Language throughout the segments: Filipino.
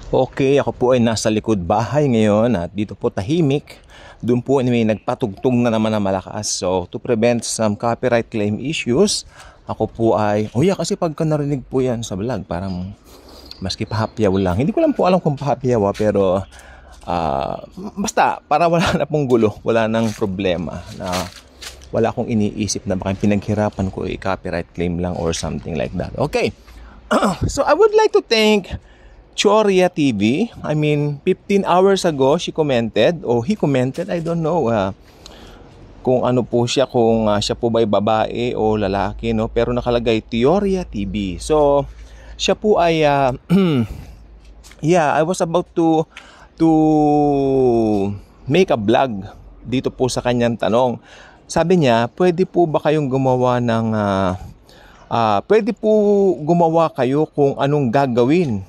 Okay, ako po ay nasa likod bahay ngayon at dito po tahimik. Doon po may nagpatugtog na naman na malakas. So to prevent some copyright claim issues, ako po ay, kasi pagka narinig po yan sa vlog, parang maski pahapyaw lang. Hindi ko lang po alam kung pahapyaw pero basta para wala na pong gulo, wala nang problema na wala akong iniisip na baka pinaghirapan ko copyright claim lang or something like that. Okay, so I would like to thank Choria TV. I mean, 15 hours ago, she commented, or he commented, I don't know kung ano po siya, kung siya po ba'y babae o lalaki, no? Pero nakalagay, Choria TV. So, siya po ay, I was about to make a vlog dito po sa kanyang tanong. Sabi niya, pwede po ba kayong gumawa ng, pwede po gumawa kayo kung anong gagawin,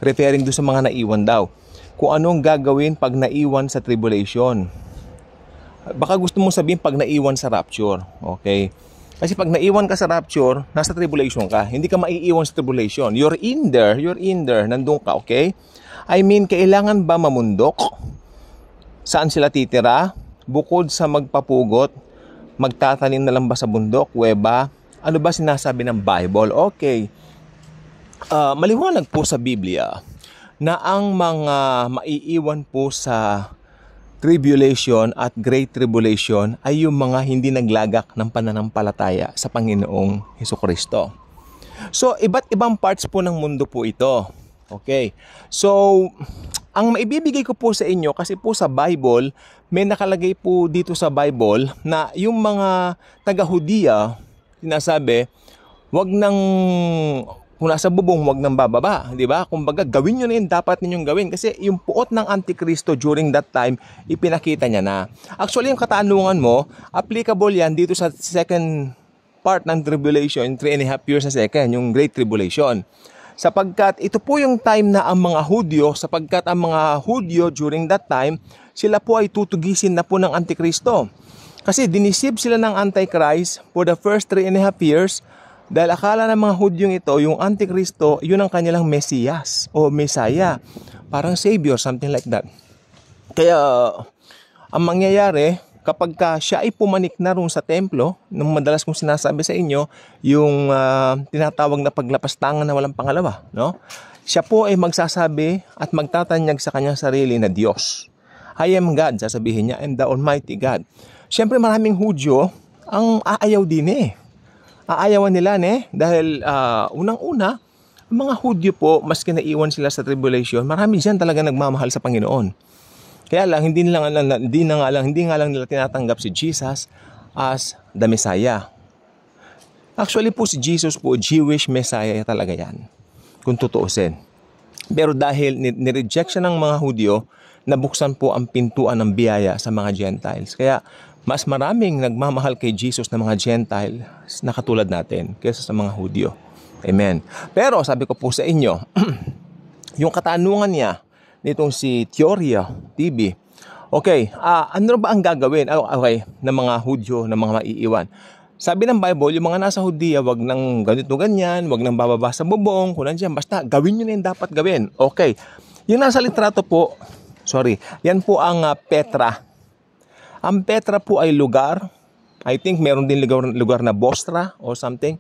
referring do sa mga naiwan daw. Kung anong gagawin pag naiwan sa tribulation. Baka gusto mong sabihin pag naiwan sa rapture. Okay? Kasi pag naiwan ka sa rapture, nasa tribulation ka. Hindi ka maiiwan sa tribulation. You're in there. Nandun ka, okay? I mean, kailangan ba mamundok? Saan sila titira? Bukod sa magpapugot, magtatanim na lang ba sa bundok, kuweba? Ano ba sinasabi ng Bible? Okay. Maliwanag po sa Biblia na ang mga maiiwan po sa tribulation at great tribulation ay yung mga hindi naglagak ng pananampalataya sa Panginoong Hesukristo. So, iba't ibang parts po ng mundo po ito. Okay. So, ang maibibigay ko po sa inyo, kasi po sa Bible, may nakalagay po dito sa Bible na yung mga taga-Hudiya, sinasabi, wag nang kung nasa bubong, huwag nang bababa, di ba? Kumbaga, gawin nyo na yung dapat ninyong gawin kasi yung puot ng Antikristo during that time, ipinakita niya na. Actually, yung katanungan mo, applicable yan dito sa second part ng tribulation, 3.5 years na second, yung Great Tribulation. Sapagkat ito po yung time na ang mga Hudyo, sapagkat ang mga Hudyo during that time, sila po ay tutugisin na po ng Antikristo. Kasi dinisib sila ng Antichrist for the first 3.5 years. Dahil akala ng mga Hudyong ito, yung Antikristo, yun ang kanilang Mesiyas o Messiah. Parang Savior, something like that. Kaya, ang mangyayari, kapag siya ay pumanik na rin sa templo, nung madalas kong sinasabi sa inyo, yung tinatawag na paglapastangan na walang pangalawa, no? Siya po ay magsasabi at magtatanyag sa kanyang sarili na Diyos. I am God, sasabihin niya, I'm the Almighty God. Siyempre maraming Hudyo ang aayaw din aayawan nila dahil unang-una, ang mga Hudyo po, maski naiwan sila sa tribulation, marami diyan talaga nagmamahal sa Panginoon. Kaya lang, hindi nga lang nila tinatanggap si Jesus as the Messiah. Actually po si Jesus po, Jewish Messiah talaga yan, kung tutuusin. Pero dahil nireject siya ng mga Hudyo, nabuksan po ang pintuan ng biyaya sa mga Gentiles. Kaya mas maraming nagmamahal kay Jesus na mga Gentile na katulad natin kaysa sa mga Hudyo. Amen. Pero sabi ko po sa inyo, yung katanungan niya nitong si Choria TV, okay, ano ba ang gagawin ng mga Hudyo, ng mga maiiwan? Sabi ng Bible, yung mga nasa Hudiya, wag nang ganito ganyan, wag nang bababa sa bubong, kung nandiyan, basta gawin nyo na yung dapat gawin. Okay. Yung nasa litrato po, yan po ang Petra. Ang Petra po ay lugar, I think meron din lugar na Bostra or something.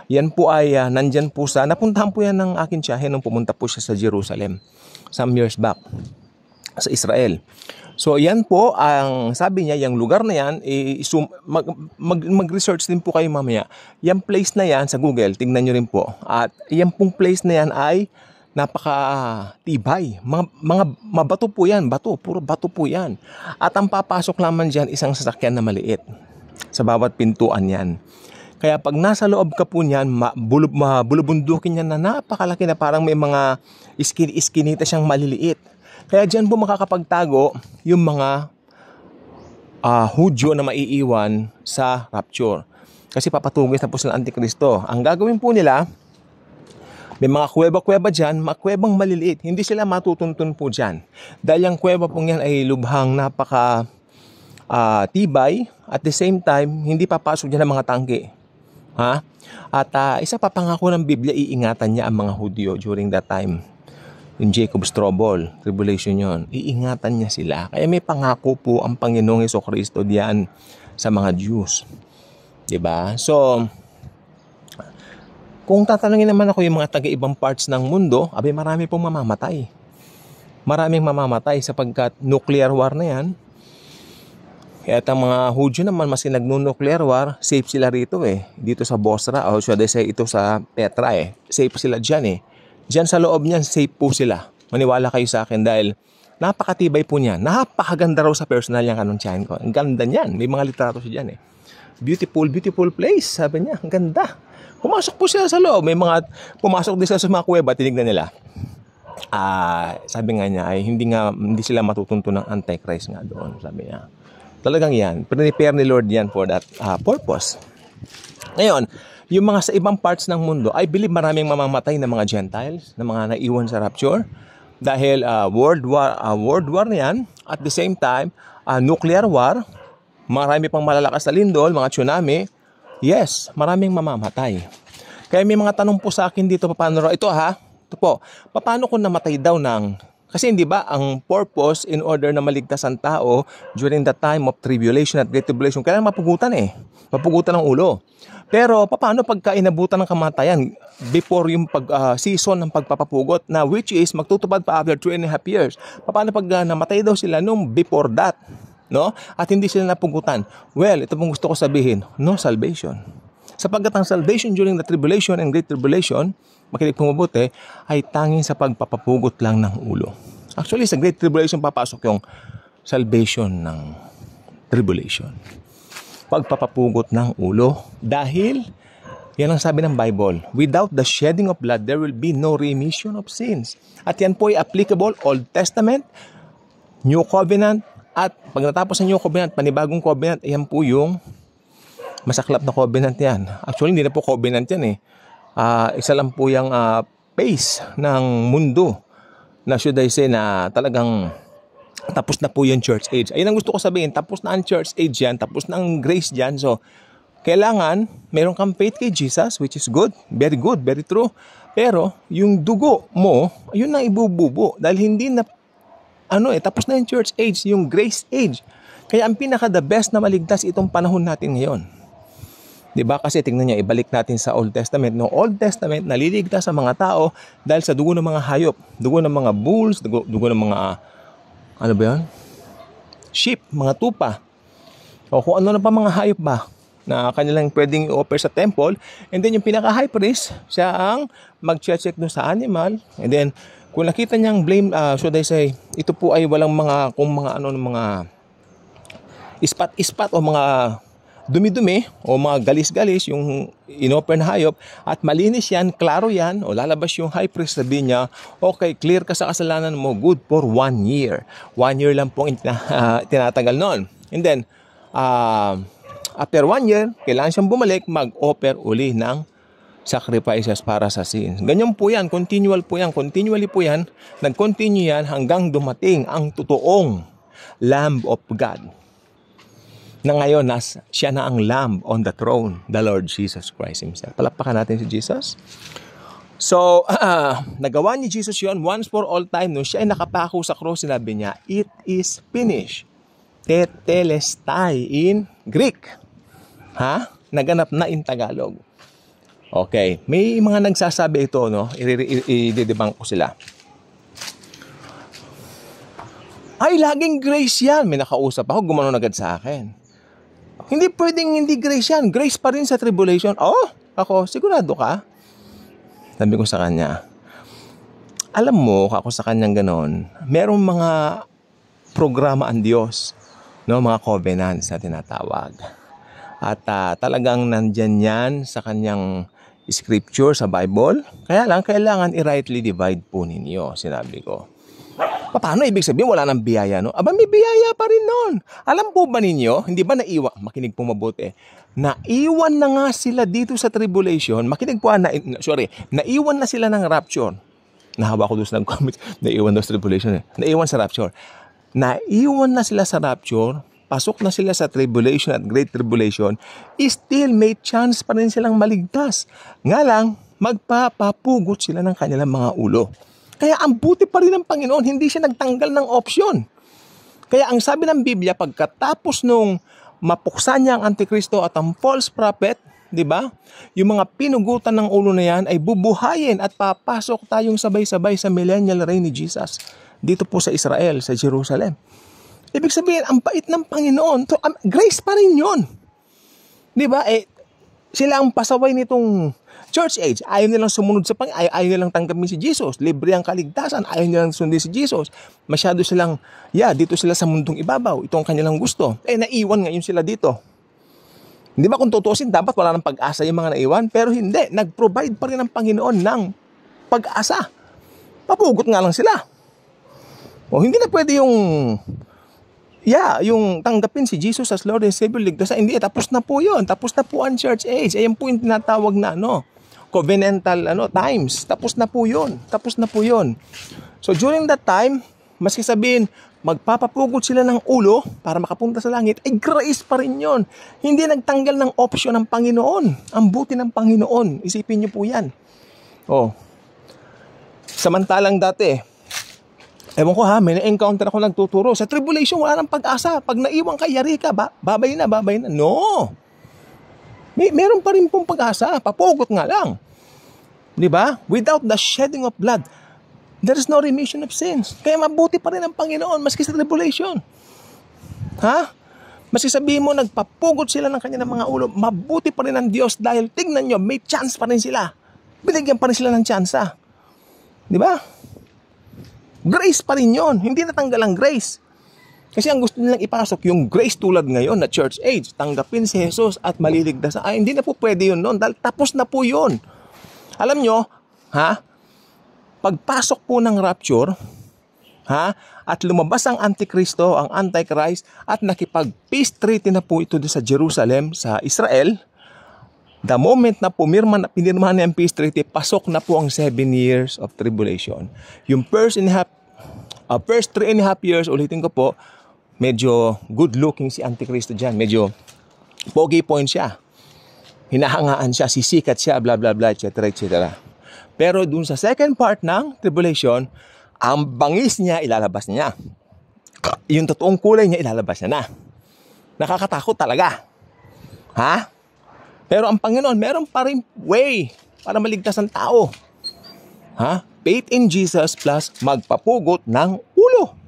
Yan po ay nandyan po napuntahan po yan ng aking tiyahin nung pumunta po siya sa Jerusalem some years back sa Israel. So yan po, ang sabi niya, yung lugar na yan, mag-research din po kayo mamaya. Yung place na yan sa Google, tingnan nyo rin po. At yung pong place na yan ay napaka-tibay. Mga mabato po yan. Puro bato po yan. At ang papasok lamang dyan, isang sasakyan na maliit. Sa bawat pintuan yan. Kaya pag nasa loob ka po niyan, bulubundukin yan na napakalaki na parang may mga iskinita siyang maliliit. Kaya dyan po makakapagtago yung mga Hudyo na maiiwan sa rapture. Kasi papatugis na po sila Antikristo. Ang gagawin po nila, may mga kuweba-kuweba dyan, mga kuwebang maliliit. Hindi sila matutuntun po dyan. Dahil yung kuweba pong yan ay lubhang napaka tibay. At the same time, hindi papasok dyan ang mga tangke. At isa pa pangako ng Biblia, iingatan niya ang mga Hudyo during that time. Yung Jacob's trouble, tribulation yon. Iingatan niya sila. Kaya may pangako po ang Panginoong Jesucristo diyan sa mga Jews. Diba? So, kung tatanungin naman ako yung mga taga-ibang parts ng mundo, abay marami pong mamamatay. Maraming mamamatay sapagkat nuclear war na yan. Kaya ang mga Hudyo naman, maski nagno-nuclear war, safe sila rito eh. Dito sa Bosra, o should I say ito sa Petra eh. Safe sila dyan eh. Diyan sa loob niyan, safe po sila. Maniwala kayo sa akin dahil napakatibay po niyan. Napakaganda raw sa personal yung kanunsyahan ko. Ang ganda niyan. May mga literato siya dyan eh. Beautiful, beautiful place. Sabi niya, ang ganda. Pumasok po sila sa loob. May mga, pumasok din sila sa mga kuweba, tinignan nila. Sabi nga niya, ay hindi sila matutunto ng Antichrist nga doon. Sabi niya. Talagang yan. Prepare ni Lord yan for that purpose. Ngayon, yung mga sa ibang parts ng mundo, I believe maraming mamamatay na mga Gentiles, na mga naiwan sa rapture. Dahil world war na yan. At the same time, nuclear war. Marami pang malalakas na lindol, mga tsunami. Yes, maraming mamamatay. Kaya may mga tanong po sa akin dito, paano ito po, paano kung namatay daw ng... Kasi hindi ba, ang purpose in order na maligtas ang tao during the time of tribulation at great tribulation, kailangan mapugutan eh. Mapugutan ng ulo. Pero paano pagka inabutan ng kamatayan before yung season ng pagpapapugot na which is magtutupad pa after 3.5 years? Paano pag namatay daw sila nung before that? No? At hindi sila napugutan. Well, ito pong gusto ko sabihin, no salvation. Sapagkat ang salvation during the tribulation and great tribulation, makinig po mabuti, ay tanging sa pagpapapugot lang ng ulo. Actually, sa great tribulation papasok yung salvation ng tribulation. Pagpapapugot ng ulo. Dahil, yan ang sabi ng Bible, without the shedding of blood, there will be no remission of sins. At yan po ay applicable Old Testament, New Covenant, at pag natapos ang New Covenant, panibagong Covenant, yan po yung masaklap na covenant yan. Actually, hindi na po covenant yan eh. Isa lang po yung pace ng mundo na should I say na talagang tapos na po yung church age. Ayun ang gusto ko sabihin, tapos na ang church age yan, tapos na ang grace dyan. So, kailangan meron kang faith kay Jesus, which is good, very true. Pero, yung dugo mo, yun na ibububo. Dahil hindi na, tapos na yung church age, yung grace age. Kaya ang pinaka-the best na maligtas itong panahon natin ngayon. Diba? Kasi tingnan niyo, ibalik natin sa Old Testament. No, Old Testament, naliligtas sa mga tao dahil sa dugo ng mga hayop. Dugo ng mga bulls, dugo ng mga, sheep, mga tupa. O kung ano na pa mga hayop ba na kanilang pwedeng i-offer sa temple. And then yung pinaka-high priest, siya ang mag-check doon sa animal. And then, kung nakita niyang blame, should I say, ito po ay walang mga, mga ispat-ispat o mga dumi-dumi o mga galis-galis yung inoffer na hayop at malinis yan, klaro yan o lalabas yung high priest, sabi niya, okay, clear ka sa kasalanan mo, good for 1 year. 1 year lang pong tinatagal noon. And then, after 1 year, kailangan siyang bumalik, mag-offer uli ng sacrifices para sa sins. Ganyan po yan, continually po yan, nag-continue yan hanggang dumating ang totoong Lamb of God. Na ngayon, siya na ang Lamb on the throne, the Lord Jesus Christ Himself. Palakpakan natin si Jesus. So, nagawa ni Jesus yon once for all time. Nung siya ay nakapako sa cross, sinabi niya, it is finished. Tetelestai in Greek. Naganap na in Tagalog. Okay. May mga nagsasabi ito, no? I-debunk ko sila. Ay, laging grace yan. May nakausap ako, gumanon agad sa akin. Hindi pwedeng hindi grace yan. Grace pa rin sa tribulation. Ako, sigurado ka? Sabi ko sa kanya, alam mo, ako sa kanyang ganon, merong mga programa ang Diyos, no? Mga covenants na tinatawag. At talagang nandyan yan sa kanyang scripture, sa Bible. Kaya lang, kailangan i-rightly divide po ninyo, sinabi ko. Paano ibig sabihin wala nang biyaya, no? Aba, may biyaya pa rin noon. Alam po ba ninyo, hindi ba naiwan, makinig po mabuti, naiwan na nga sila dito sa tribulation, makinig po, naiwan na sila ng rapture. Nahawa ko doon sa nag-comment, naiwan daw sa tribulation, naiwan sa rapture. Naiwan na sila sa rapture, pasok na sila sa tribulation at great tribulation, still may chance pa rin silang maligtas. Nga lang, magpapapugot sila ng kanilang mga ulo. Kaya ang buti pa rin ng Panginoon, hindi siya nagtanggal ng option. Kaya ang sabi ng Biblia, pagkatapos nung mapuksa niya ang Antikristo at ang false prophet, di ba? Yung mga pinugutan ng ulo na yan ay bubuhayin at papasok tayong sabay-sabay sa millennial reign ni Jesus dito po sa Israel, sa Jerusalem. Ibig sabihin, ang bait ng Panginoon, to, grace pa rin yun. Di ba? Sila ang pasaway nitong church age. Ayaw nilang sumunod sa Panginoon. Ayaw nilang tanggapin si Jesus. Libre ang kaligtasan. Ayaw nilang sundin si Jesus. Masyado silang, dito sila sa mundong ibabaw. Ito ang kanilang gusto. Naiwan ngayon sila dito. Hindi ba kung tutuusin, dapat wala ng pag-asa yung mga naiwan? Pero hindi. Nag-provide pa rin ang Panginoon ng pag-asa. Papugot nga lang sila. Hindi na pwede yung tanggapin si Jesus as Lord and Savior, ligtasan. Hindi, tapos na po yun. Tapos na po ang church age. Ayan po yung tinatawag na covenantal times. Tapos na po yun. Tapos na po yun. So during that time, maski sabihin, magpapapugod sila ng ulo para makapunta sa langit, ay grace pa rin yun. Hindi nagtanggal ng option ng Panginoon. Ang buti ng Panginoon. Isipin niyo po yan. Samantalang dati, ewan ko may na-encounter ako nagtuturo. Sa tribulation, wala nang pag-asa. Pag naiwan ka, yari ka, babay na. No. Meron pa rin pong pag-asa. Papugot nga lang. Diba? Without the shedding of blood, there is no remission of sins. Kaya mabuti pa rin ang Panginoon maski sa tribulation. Maski sabihin mo, nagpapugot sila ng kanilang mga ulo, mabuti pa rin ang Diyos dahil tignan nyo, may chance pa rin sila. Binigyan pa rin sila ng tsansa. Diba? Grace pa rin yun. Hindi natanggal ang grace. Kasi ang gusto nilang ipasok, yung grace tulad ngayon na church age, tanggapin si Jesus at maliligtas. Hindi na po pwede yun noon dahil tapos na po yun. Alam nyo, pagpasok po ng rapture, at lumabas ang Antikristo, ang Antichrist, at nakipag-peace treaty na po ito sa Jerusalem, sa Israel, the moment na pinirmahan niya ang peace treaty, pasok na po ang 7 years of tribulation. Yung first 3.5 years, ulitin ko po, medyo good looking si Antikristo dyan. Medyo pogi point siya. Hinahangaan siya, sisikat siya, blah blah blah, etc. etc. Pero dun sa second part ng tribulation, ang bangis niya, ilalabas niya. Yung totoong kulay niya, ilalabas niya na. Nakakatakot talaga. Pero ang Panginoon, meron pa rin way para maligtas ang tao. Faith in Jesus plus magpapugot ng ulo.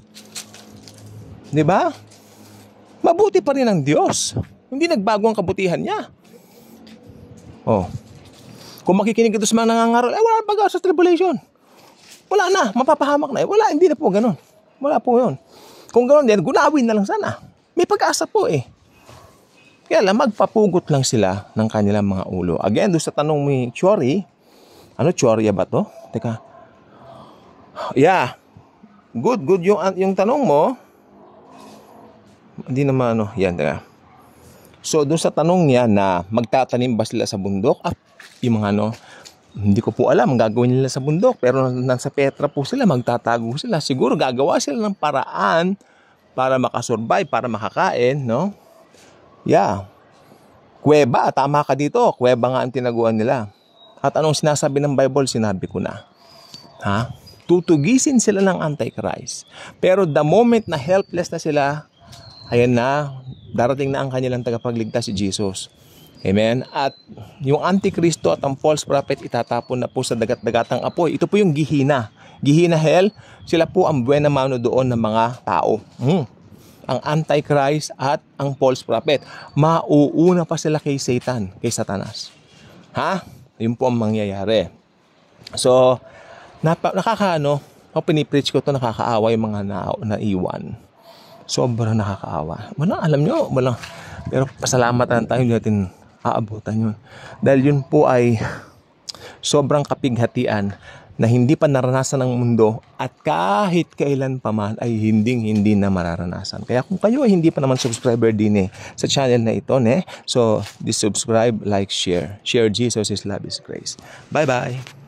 Diba? Mabuti pa rin ang Diyos. Hindi nagbago ang kabutihan niya. Kung makikinig ito sa mga nangangaral, wala na pag-asa sa tribulation. Wala na, mapapahamak na. Wala, hindi na po ganun. Wala po yun. Kung ganun din, gunawin na lang sana. May pag-asa po Kaya lang, magpapugot lang sila ng kanilang mga ulo. Again, doon sa tanong ni Chori, Chorya ba to? Teka. Good yung tanong mo. Hindi naman yan, teka. So, doon sa tanong niya na magtatanim ba sila sa bundok? Yung mga hindi ko po alam ang gagawin nila sa bundok. Pero nasa Petra po sila, magtatago sila. Siguro gagawa sila ng paraan para makasurvive, para makakain, no? Kuweba, tama ka dito. Kuweba nga ang tinaguan nila. At anong sinasabi ng Bible? Sinabi ko na. Tutugisin sila ng Antichrist. Pero the moment na helpless na sila, ayan na, darating na ang kanilang tagapagligtas si Jesus. Amen? At yung Antikristo at ang false prophet itatapon na po sa dagat-dagatang apoy. Ito po yung Gihina. Gihina hell, sila po ang buena mano doon ng mga tao. Ang Antichrist at ang false prophet. Mauuna pa sila kay Satan, kay Satanas. Yun po ang mangyayari. So, pinipreach ko ito, nakakaawa yung mga naiwan. Sobrang nakakaawa. Alam nyo, pero pasalamatan tayo, hindi natin aabutan yun. Dahil yun po ay sobrang kapighatian na hindi pa naranasan ng mundo at kahit kailan pa man ay hindi na mararanasan. Kaya kung kayo ay hindi pa naman subscriber din sa channel na ito, so subscribe, like, share. Share Jesus is love is grace. Bye-bye!